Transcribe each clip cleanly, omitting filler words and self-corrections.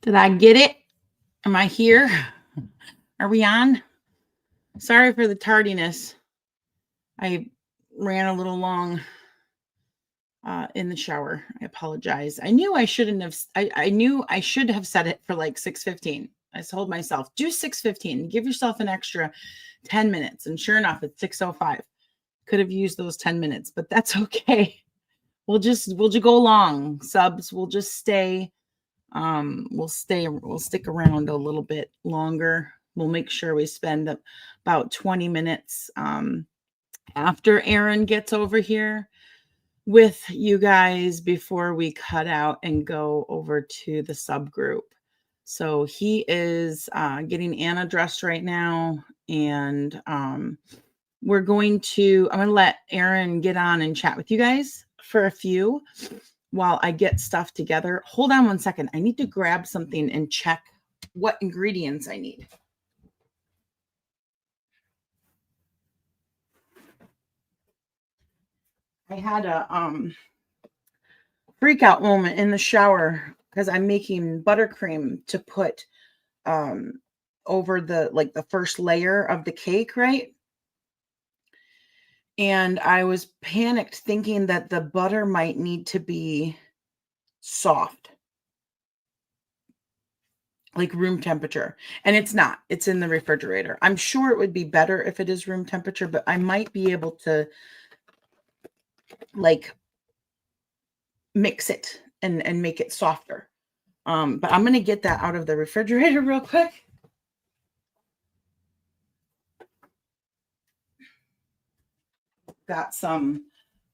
Did I get it? Am I here? Are we on? Sorry for the tardiness. I ran a little long in the shower. I apologize. I knew I shouldn't have. I knew I should have set it for like 6:15. I told myself, do 6:15. Give yourself an extra 10 minutes. And sure enough, it's 6:05. Could have used those 10 minutes, but that's okay. We'll just go along. Subs, we'll just stay. We'll stick around a little bit longer. We'll make sure we spend about 20 minutes after Aaron gets over here with you guys before we cut out and go over to the subgroup. So he is getting Anna dressed right now, and I'm going to let Aaron get on and chat with you guys for a few while I get stuff together. Hold on one second. I need to grab something and check what ingredients I need. I had a freak out moment in the shower because I'm making buttercream to put over the first layer of the cake, right? And I was panicked thinking that the butter might need to be soft, like room temperature. And it's not. It's in the refrigerator. I'm sure it would be better if it is room temperature, but I might be able to like mix it and make it softer. But I'm going to get that out of the refrigerator real quick. Got some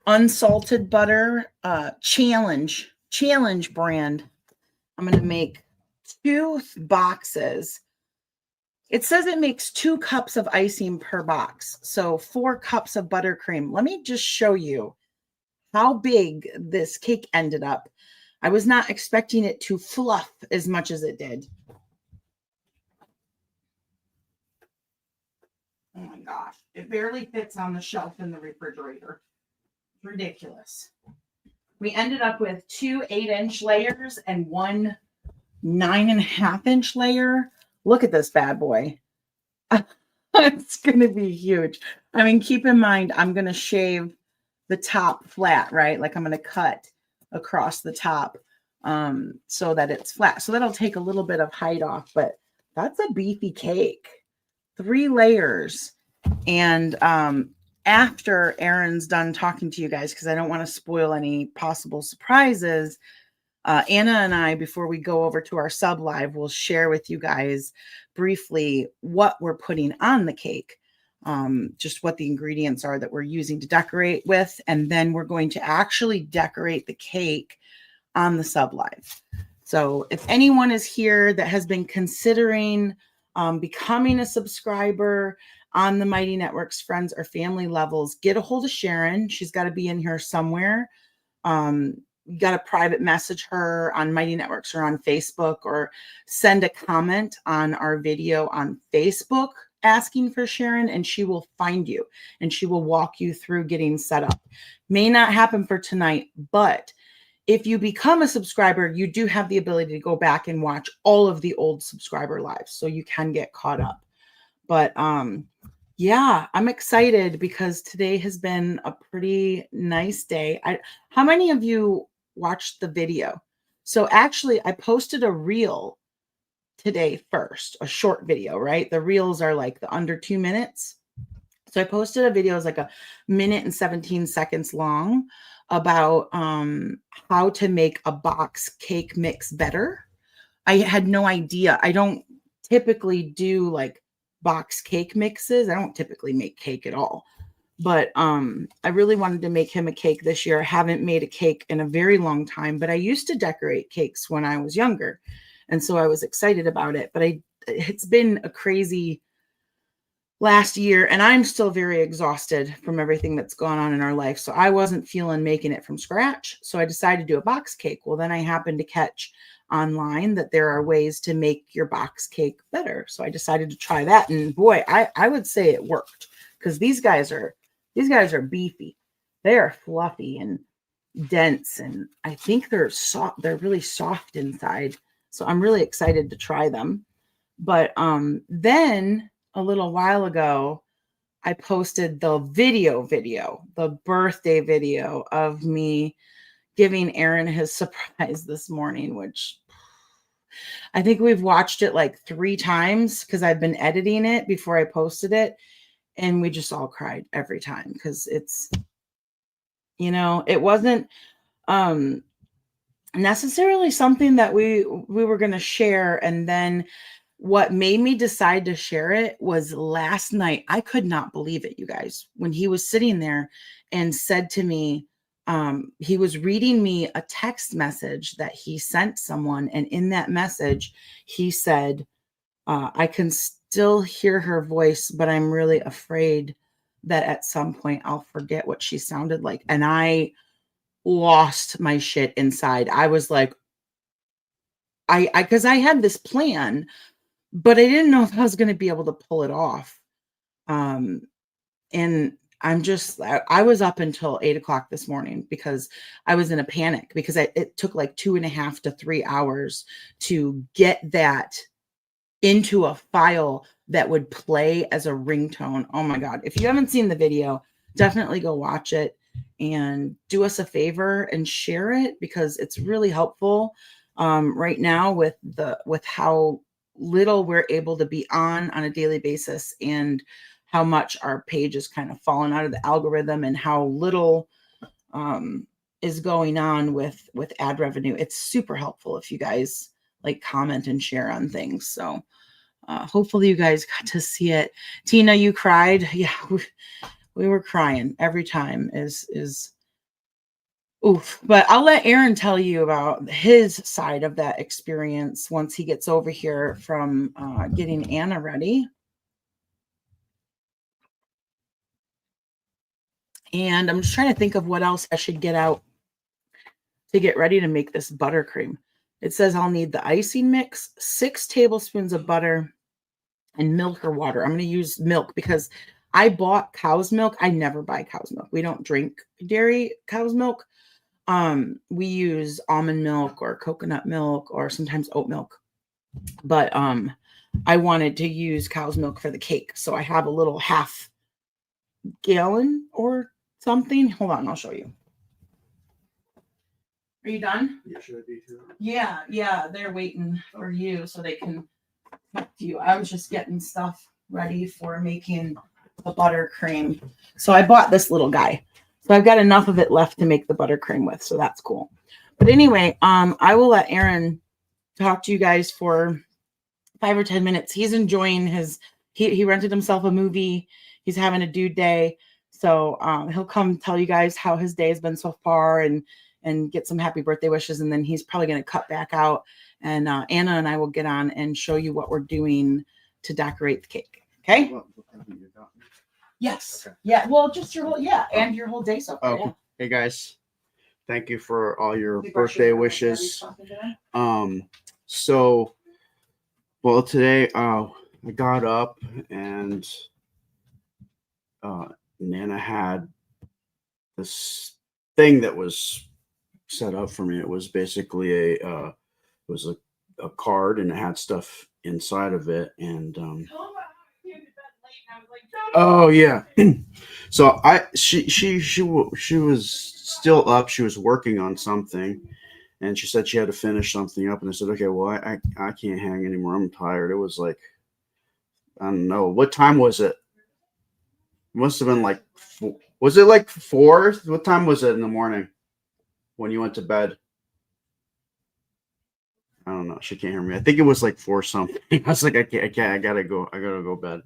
unsalted butter, challenge brand. I'm going to make 2 boxes. It says it makes 2 cups of icing per box. So 4 cups of buttercream. Let me just show you how big this cake ended up. I was not expecting it to fluff as much as it did. Oh my gosh, it barely fits on the shelf in the refrigerator. Ridiculous. We ended up with 2 8-inch layers and 1 9.5-inch layer. Look at this bad boy. It's going to be huge. I mean, keep in mind, I'm going to shave the top flat, right? Like I'm going to cut across the top so that it's flat. So that'll take a little bit of height off, but that's a beefy cake. 3 layers. And after Aaron's done talking to you guys, because I don't want to spoil any possible surprises, Anna and I, before we go over to our sub live, will share with you guys briefly what we're putting on the cake, just what the ingredients are that we're using to decorate with. And then we're going to actually decorate the cake on the sub live. So if anyone is here that has been considering becoming a subscriber on the Mighty Networks friends or family levels, get a hold of Sharon. She's got to be in here somewhere. You got to private message her on Mighty Networks or on Facebook, or send a comment on our video on Facebook asking for Sharon, and she will find you and she will walk you through getting set up. May not happen for tonight, but if you become a subscriber, you do have the ability to go back and watch all of the old subscriber lives, so you can get caught up. But yeah, I'm excited because today has been a pretty nice day. How many of you watched the video? So actually, I posted a reel today first, a short video, right? The reels are like the under 2 minutes. So I posted a video, it's like 1 minute and 17 seconds long, about how to make a box cake mix better. I had no idea. I don't typically do like box cake mixes. I don't typically make cake at all. But I really wanted to make him a cake this year. I haven't made a cake in a very long time, but I used to decorate cakes when I was younger. And so I was excited about it. But it's been a crazy last year, and I'm still very exhausted from everything that's gone on in our life. So I wasn't feeling making it from scratch. So I decided to do a box cake. Well, then I happened to catch online that there are ways to make your box cake better. So I decided to try that. And boy, I would say it worked, because these guys are beefy. They are fluffy and dense. And I think they're soft. They're really soft inside. So I'm really excited to try them. But then a little while ago, I posted the the birthday video of me giving Aaron his surprise this morning, which I think we've watched it like 3 times because I've been editing it before I posted it. And we just all cried every time because it's, it wasn't necessarily something that we were going to share. And then what made me decide to share it was last night. I could not believe it, you guys, when he was sitting there and said to me, he was reading me a text message that he sent someone. And in that message, he said, I can still hear her voice, but I'm really afraid that at some point I'll forget what she sounded like. And I lost my shit inside. I was like, because I had this plan, but I didn't know if I was going to be able to pull it off. And I was up until 8 o'clock this morning because I was in a panic because it took like 2.5 to 3 hours to get that into a file that would play as a ringtone. Oh my God. If you haven't seen the video, definitely go watch it and do us a favor and share it because it's really helpful right now with how little we're able to be on a daily basis and how much our page is kind of fallen out of the algorithm and how little is going on with ad revenue. It's super helpful if you guys like comment and share on things. So hopefully you guys got to see it. Tina, you cried. Yeah, we were crying every time is oof. But I'll let Aaron tell you about his side of that experience once he gets over here from getting Anna ready. And I'm just trying to think of what else I should get out to get ready to make this buttercream. It says I'll need the icing mix, 6 tablespoons of butter, and milk or water. I'm going to use milk because I bought cow's milk. I never buy cow's milk. We don't drink dairy cow's milk. We use almond milk or coconut milk or sometimes oat milk. But I wanted to use cow's milk for the cake. So I have a little half gallon or something. Hold on, I'll show you. Are you done? Yeah, should I be too? Yeah, they're waiting for you so they can talk to you. I was just getting stuff ready for making the buttercream. So I bought this little guy. So I've got enough of it left to make the buttercream with. So that's cool. But anyway, I will let Aaron talk to you guys for 5 or 10 minutes. He's enjoying he rented himself a movie. He's having a dude day. So he'll come tell you guys how his day has been so far and get some happy birthday wishes. And then he's probably going to cut back out. And Anna and I will get on and show you what we're doing to decorate the cake. Okay? Yes. Okay. Yeah. Well, just your whole, and your whole day so far. Okay. Yeah. Hey guys, thank you for all your birthday wishes. So, well, today I got up and Nana had this thing that was set up for me. It was basically a card and it had stuff inside of it and oh yeah. So she was still up. She was working on something, and she said she had to finish something up. And I said, okay, well, I can't hang anymore. I'm tired. It was like, I don't know, what time was it? It must have been like, was it like 4? What time was it in the morning when you went to bed? I don't know. She can't hear me. I think it was like 4 something. I was like, I can't. I gotta go to bed.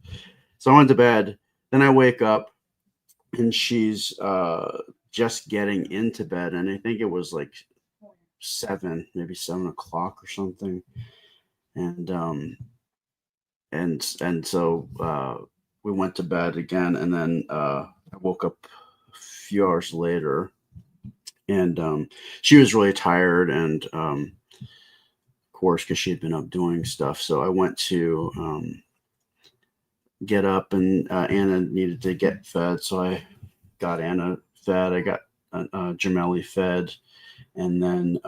So I went to bed. Then I wake up, and she's just getting into bed, and I think it was like 7, maybe 7 o'clock or something. And so we went to bed again, and then I woke up a few hours later, and she was really tired, and of course, because she had been up doing stuff. So I went to get up, and Anna needed to get fed, so I got Anna fed. I got Jameli fed, and then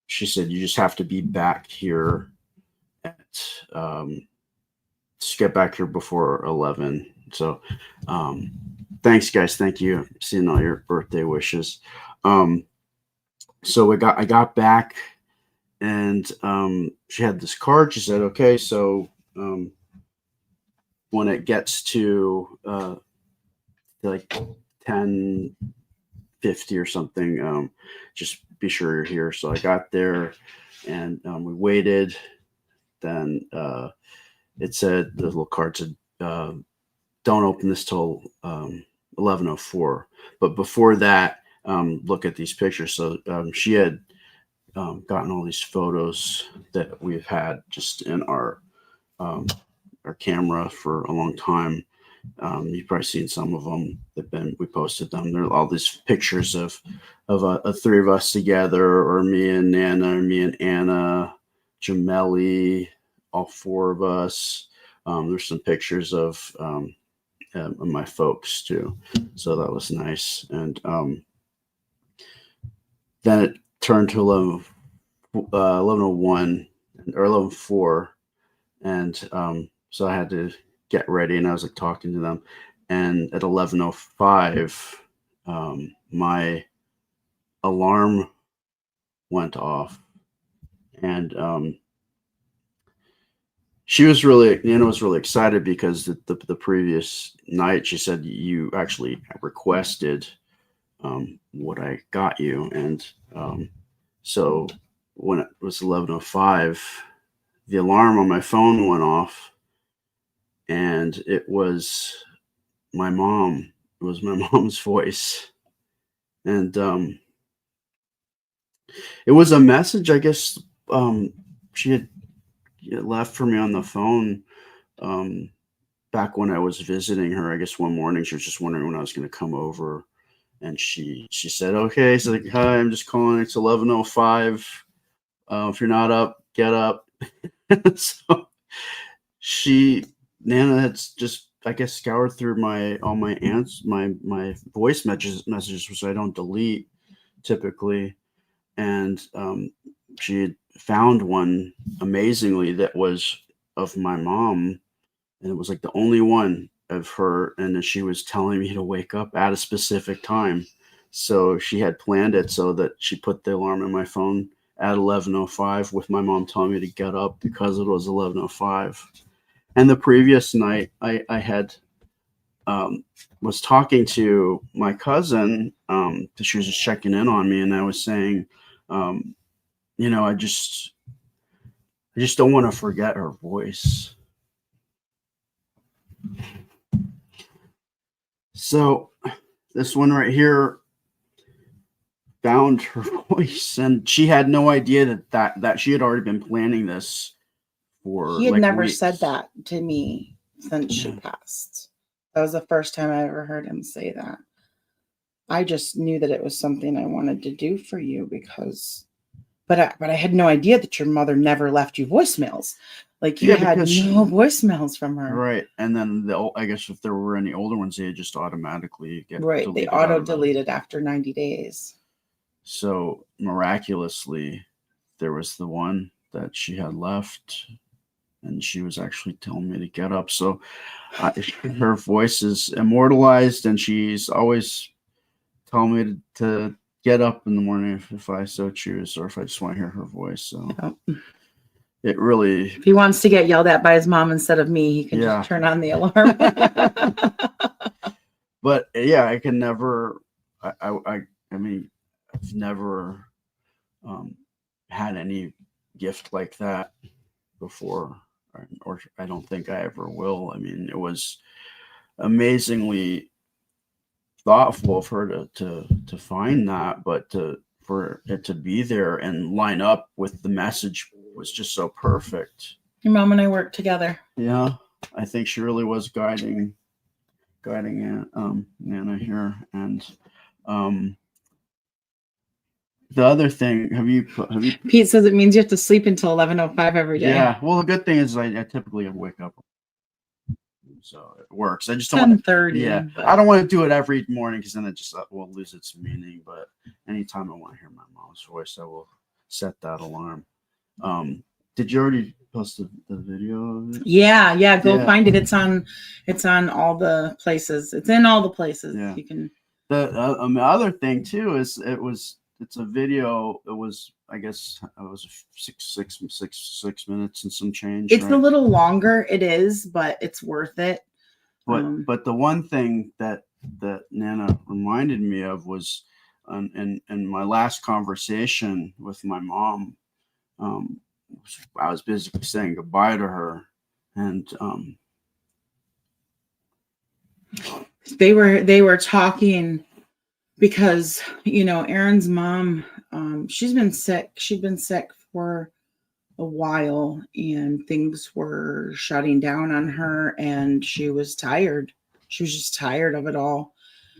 she said, you just have to be back here at, just get back here before 11. So, thanks guys. Thank you. Seeing all your birthday wishes. So I got back, and she had this card. She said, okay, so when it gets to like 10:50 or something, just be sure you're here. So I got there, and we waited. Then it said, the little card said, don't open this till 11:04. But before that, look at these pictures. So she had gotten all these photos that we've had just in our camera for a long time. You've probably seen some of them. We posted them. There are all these pictures of three of us together, or me and Nana, or me and Anna, Jameli, all four of us. There's some pictures of my folks too, so that was nice. And then it turned to 11:01 or 11:04, and so I had to get ready, and I was like talking to them, and at 11:05 my alarm went off, and Nana was really excited because the previous night she said, you actually requested what I got you. And so when it was 11:05, the alarm on my phone went off, and it was my mom. It was my mom's voice. And it was a message, I guess, she had left for me on the phone back when I was visiting her. I guess one morning she was just wondering when I was going to come over, and she said, okay. She's like, hi, I'm just calling. It's 11:05. If you're not up, get up. So Nana had just, I guess, scoured through all my voice messages, which I don't delete typically, and she had found one amazingly that was of my mom, and it was like the only one of her, and she was telling me to wake up at a specific time. So she had planned it so that she put the alarm in my phone at 11:05 with my mom telling me to get up because it was 11:05. And the previous night I had was talking to my cousin, because she was just checking in on me, and I was saying, I just don't want to forget her voice. So this one right here found her voice, and she had no idea that she had already been planning this for. He had like never weeks. said that to me since she passed. That was the first time I ever heard him say that. I just knew that it was something I wanted to do for you because, but I had no idea that your mother never left you voicemails. Like you had no voicemails from her. Right. And then I guess if there were any older ones, they just automatically get right. They auto deleted after 90 days. So miraculously, there was the one that she had left, and she was actually telling me to get up. So her voice is immortalized, and she's always telling me to get up in the morning if I so choose, or if I just want to hear her voice. So it really... If he wants to get yelled at by his mom instead of me, he can just turn on the alarm. But yeah, I can never... I mean, I've never had any gift like that before, or I don't think I ever will. I mean, it was amazingly thoughtful of her to find that, but for it to be there and line up with the message was just so perfect. Your mom and I worked together. Yeah, I think she really was guiding Nana here. And the other thing, have you Pete says it means you have to sleep until 11:05 every day. Yeah, well, the good thing is I typically wake up, so it works. I just don't 10:30. Yeah, I don't want to do it every morning because then it just will lose its meaning. But anytime I want to hear my mom's voice, I will set that alarm. Did you already post the video of it? Yeah. Go Yeah. find it. It's on all the places. It's in all the places. Yeah. You can. The other thing too is it's a video. It was, I guess it was six minutes and some change. It's right? a little longer. It is, but it's worth it. But the one thing that Nana reminded me of was in my last conversation with my mom. I was basically saying goodbye to her, and they were talking because Aaron's mom, she's been sick. She'd been sick for a while, and things were shutting down on her, and she was tired. She was just tired of it all.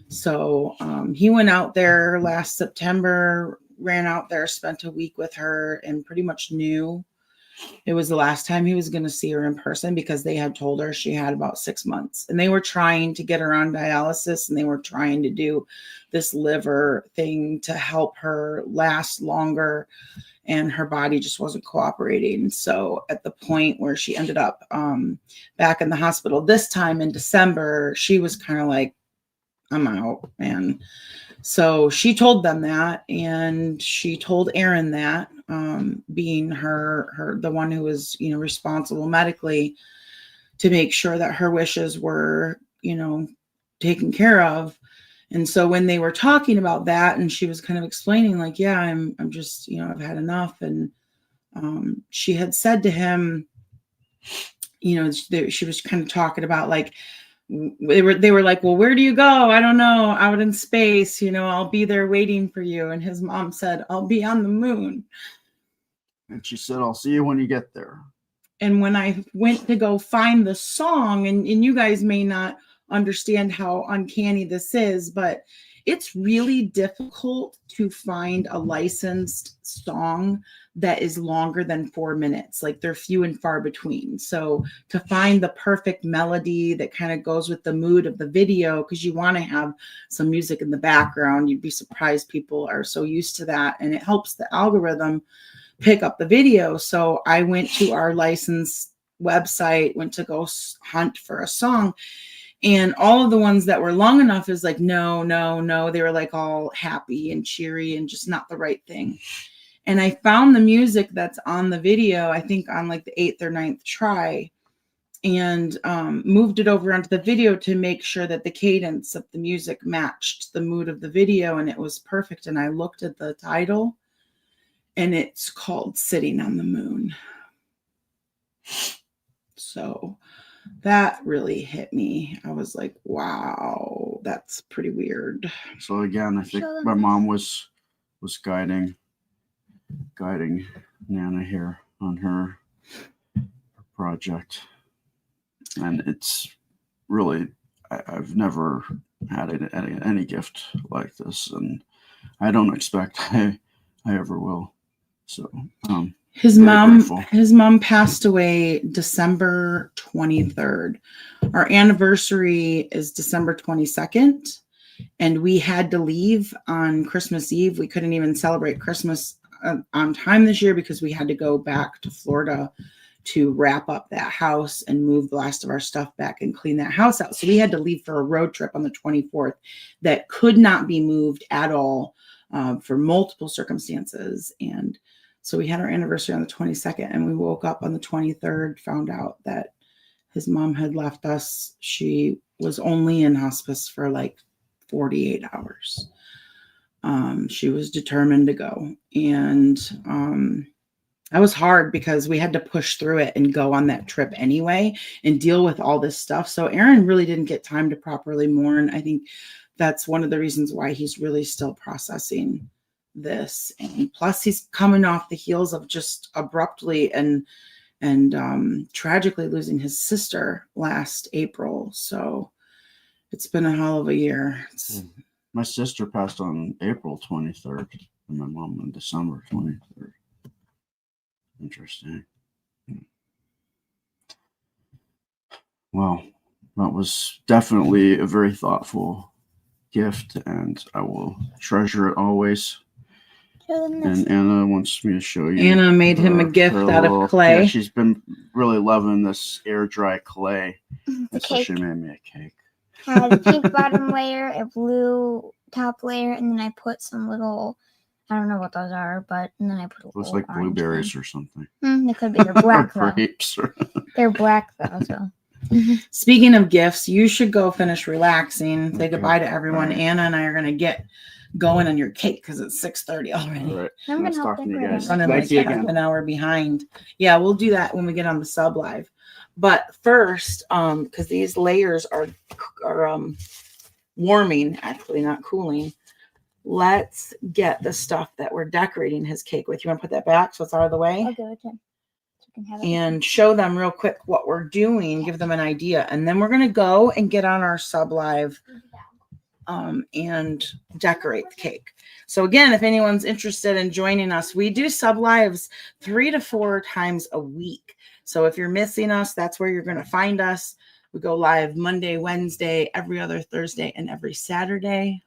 So he went out there last September, ran out there, spent a week with her, and pretty much knew it was the last time he was going to see her in person, because they had told her she had about 6 months, and they were trying to get her on dialysis, and they were trying to do this liver thing to help her last longer, and her body just wasn't cooperating. So at the point where she ended up back in the hospital this time in December, she was kind of like, I'm out, man. So she told them that, and she told Aaron that, being her the one who was responsible medically to make sure that her wishes were taken care of. And so when they were talking about that, and she was kind of explaining like, yeah, I'm just I've had enough, and she had said to him, she was kind of talking about like, they were like, well, where do you go? I don't know, out in space, I'll be there waiting for you. And his mom said, I'll be on the moon. And she said, I'll see you when you get there. And when I went to go find the song, and you guys may not understand how uncanny this is, but it's really difficult to find a licensed song that is longer than 4 minutes. Like, they're few and far between. So to find the perfect melody that kind of goes with the mood of the video, because you want to have some music in the background, you'd be surprised people are so used to that, and it helps the algorithm pick up the video. So I went to our licensed website, went to go hunt for a song, and all of the ones that were long enough is like, no. They were like all happy and cheery and just not the right thing. And I found the music that's on the video, I think on like the 8th or 9th try, and moved it over onto the video to make sure that the cadence of the music matched the mood of the video, and it was perfect. And I looked at the title, and it's called Sitting on the Moon. So that really hit me. I was like, wow, that's pretty weird. So again, I think my mom was guiding Nana here on her project. And it's really, I've never had any gift like this, and I don't expect I ever will. So his mom passed away December 23rd. Our anniversary is December 22nd, and we had to leave on Christmas Eve. We couldn't even celebrate Christmas on time this year because we had to go back to Florida to wrap up that house and move the last of our stuff back and clean that house out. So we had to leave for a road trip on the 24th that could not be moved at all for multiple circumstances. And so we had our anniversary on the 22nd, and we woke up on the 23rd, found out that his mom had left us. She was only in hospice for like 48 hours. She was determined to go. And that was hard because we had to push through it and go on that trip anyway and deal with all this stuff. So Aaron really didn't get time to properly mourn. I think that's one of the reasons why he's really still processing this. And plus he's coming off the heels of just abruptly and tragically losing his sister last April. So it's been a hell of a year. My sister passed on April 23rd and my mom on December 23rd. Interesting. Well, that was definitely a very thoughtful gift, and I will treasure it always. Show them this. And Anna wants me to show you. Anna made him a gift her out little- of clay. Yeah, she's been really loving this air dry clay. The And so cake she made me a cake. has a pink bottom layer, a blue top layer, and then I put some little, I don't know what those are, but and then I put a Looks little like orange blueberries or something. one. They could be. They're black Or though. grapes. They're black though, so. Speaking of gifts, you should go finish relaxing. Say Okay. goodbye to everyone. All right. Anna and I are gonna get going on your cake because it's 6:30 already. All right. I'm Nice gonna help talking to you decorate guys. it. Running Thank like you half again. an hour behind. Yeah, we'll do that when we get on the sub live. But first, because these layers are warming, actually not cooling. Let's get the stuff that we're decorating his cake with. You want to put that back so it's out of the way? I'll give it to him. So you can have it. And show them real quick what we're doing, give them an idea. And then we're going to go and get on our sub live and decorate the cake. So again, if anyone's interested in joining us, we do sub lives 3 to 4 times a week. So if you're missing us, that's where you're going to find us. We go live Monday, Wednesday, every other Thursday, and every Saturday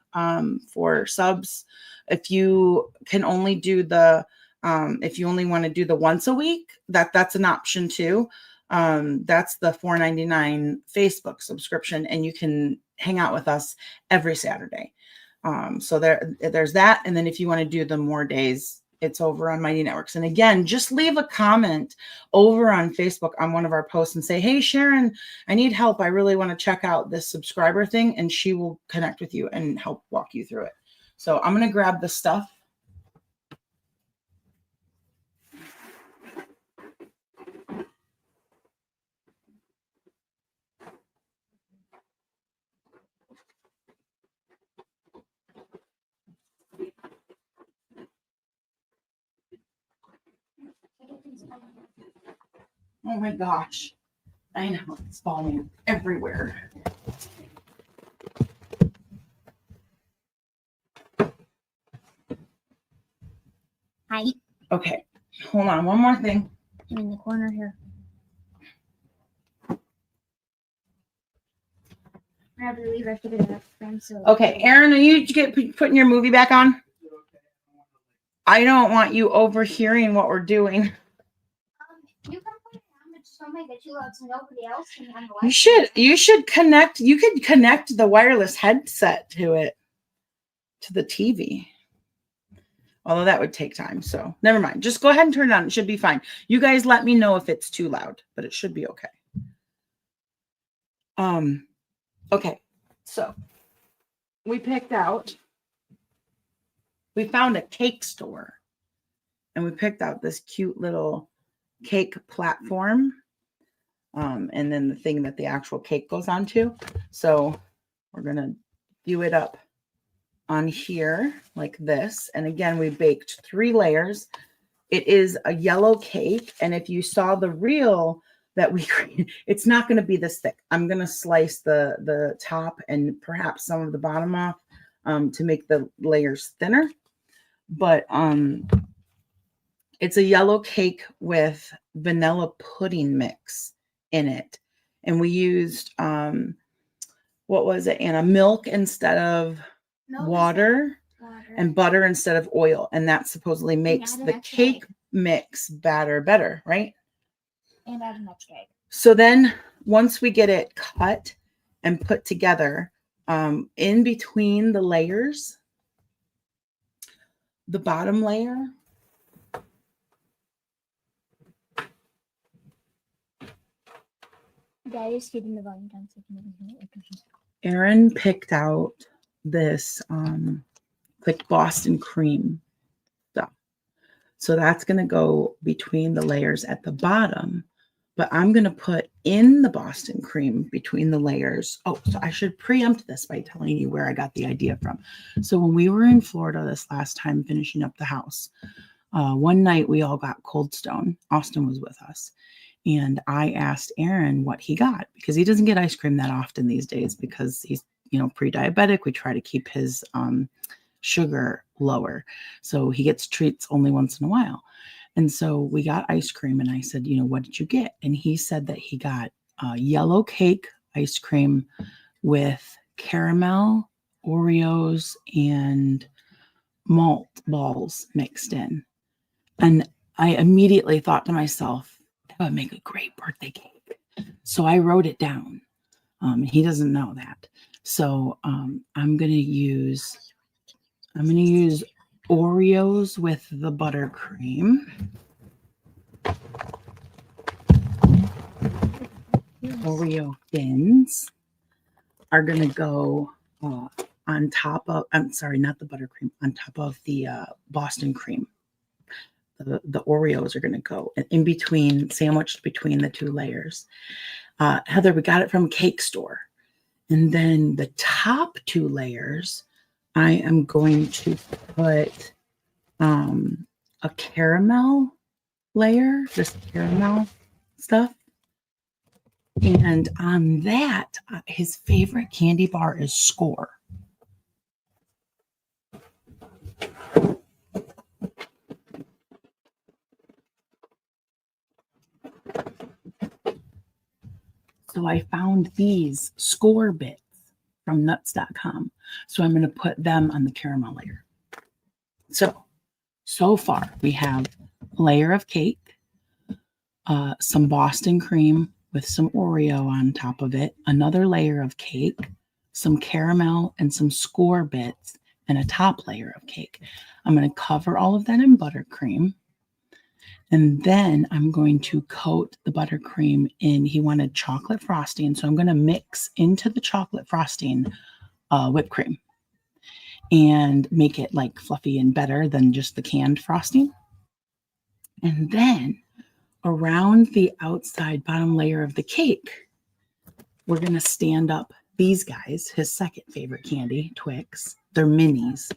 for subs. If you can only do the if you only want to do the once a week, that's an option too. That's the $4.99 Facebook subscription, and you can hang out with us every Saturday. So there's that. And then if you want to do the more days, it's over on Mighty Networks. And again, just leave a comment over on Facebook on one of our posts and say, hey, Sharon, I need help. I really want to check out this subscriber thing. And she will connect with you and help walk you through it. So I'm going to grab the stuff. Oh my gosh. I know it's falling everywhere. Hi. Okay. Hold on. One more thing. I'm in the corner here. I believe I figured it out for him. So. Okay. Aaron, are you putting your movie back on? I don't want you overhearing what we're doing. You can put it on, but just don't make it too loud so nobody else can have the You should connect. You could connect the wireless headset to it, to the TV. Although that would take time. So never mind. Just go ahead and turn it on. It should be fine. You guys let me know if it's too loud, but it should be okay. Okay. So we found a cake store, and we picked out this cute little cake platform. And then the thing that the actual cake goes onto. So we're going to view it up on here like this. And again, we baked 3 layers. It is a yellow cake. And if you saw the reel that we created, it's not going to be this thick. I'm going to slice the top and perhaps some of the bottom off to make the layers thinner. But it's a yellow cake with vanilla pudding mix in it. And we used, what was it, Anna? Milk instead of water and butter instead of oil. And that supposedly makes the cake mix better, right? And add an extra egg. So then once we get it cut and put together, in between the layers, the bottom layer, Daddy's keeping the volume down so you can even hear it. Erin picked out this like Boston cream stuff. So that's going to go between the layers at the bottom, but I'm going to put in the Boston cream between the layers. Oh, so I should preempt this by telling you where I got the idea from. So when we were in Florida this last time finishing up the house, one night we all got Cold Stone. Austin was with us. And I asked Aaron what he got because he doesn't get ice cream that often these days because he's, pre-diabetic. We try to keep his sugar lower. So he gets treats only once in a while. And so we got ice cream and I said, what did you get? And he said that he got yellow cake ice cream with caramel, Oreos, and malt balls mixed in. And I immediately thought to myself, that would make a great birthday cake. So I wrote it down. He doesn't know that. So I'm gonna use Oreos with the buttercream. Oreo thins are gonna go on top of, I'm sorry, not the buttercream, on top of the Boston cream. The Oreos are gonna go in between, sandwiched between the two layers. Heather, we got it from Cake Store. And then the top two layers, I am going to put a caramel layer, just caramel stuff. And on that, his favorite candy bar is Score. So I found these Score bits from nuts.com. So I'm going to put them on the caramel layer. So far we have a layer of cake, some Boston cream with some Oreo on top of it, another layer of cake, some caramel and some Score bits, and a top layer of cake. I'm going to cover all of that in buttercream. And then I'm going to coat the buttercream in, he wanted chocolate frosting. So I'm going to mix into the chocolate frosting whipped cream and make it like fluffy and better than just the canned frosting. And then around the outside bottom layer of the cake, we're going to stand up these guys, his second favorite candy, Twix. They're minis.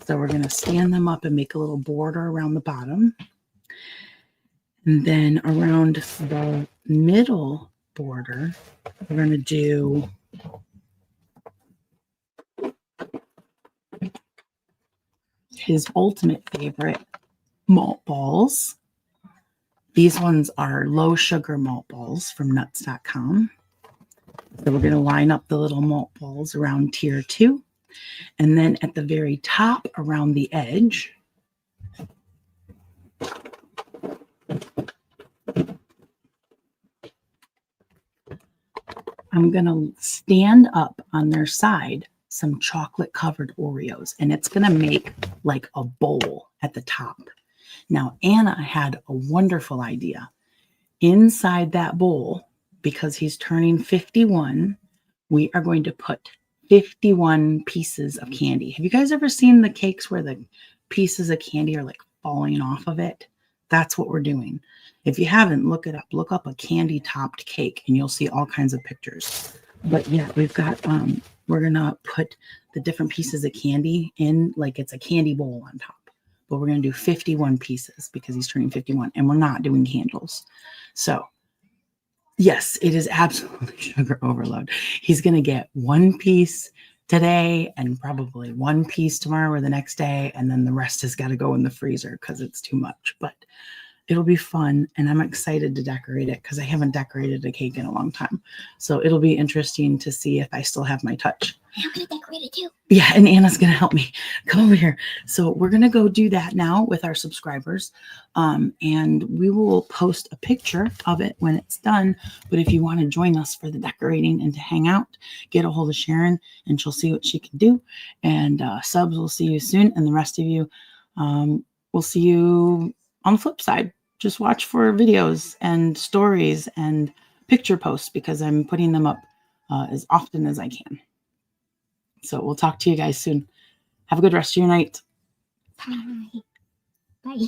So we're going to stand them up and make a little border around the bottom. And then around the middle border, we're going to do his ultimate favorite, malt balls. These ones are low sugar malt balls from nuts.com. So we're going to line up the little malt balls around tier 2. And then at the very top around the edge, I'm going to stand up on their side some chocolate covered Oreos, and it's going to make like a bowl at the top. Now, Anna had a wonderful idea. Inside that bowl, because he's turning 51, we are going to put 51 pieces of candy. Have you guys ever seen the cakes where the pieces of candy are like falling off of it? That's what we're doing. If you haven't, look it up. Look up a candy topped cake and you'll see all kinds of pictures. But yeah, we've got, we're going to put the different pieces of candy in like it's a candy bowl on top. But we're going to do 51 pieces because he's turning 51 and we're not doing candles. So yes, it is absolutely sugar overload. He's going to get one piece today and probably one piece tomorrow or the next day. And then the rest has got to go in the freezer because it's too much. But it'll be fun. And I'm excited to decorate it because I haven't decorated a cake in a long time. So it'll be interesting to see if I still have my touch. I'm going to decorate it too. Yeah, and Anna's going to help me. Come over here. So we're going to go do that now with our subscribers. And we will post a picture of it when it's done. But if you want to join us for the decorating and to hang out, get a hold of Sharon and she'll see what she can do. And subs, will see you soon. And the rest of you, we'll see you on the flip side. Just watch for videos and stories and picture posts because I'm putting them up as often as I can. So we'll talk to you guys soon. Have a good rest of your night. Bye. Bye.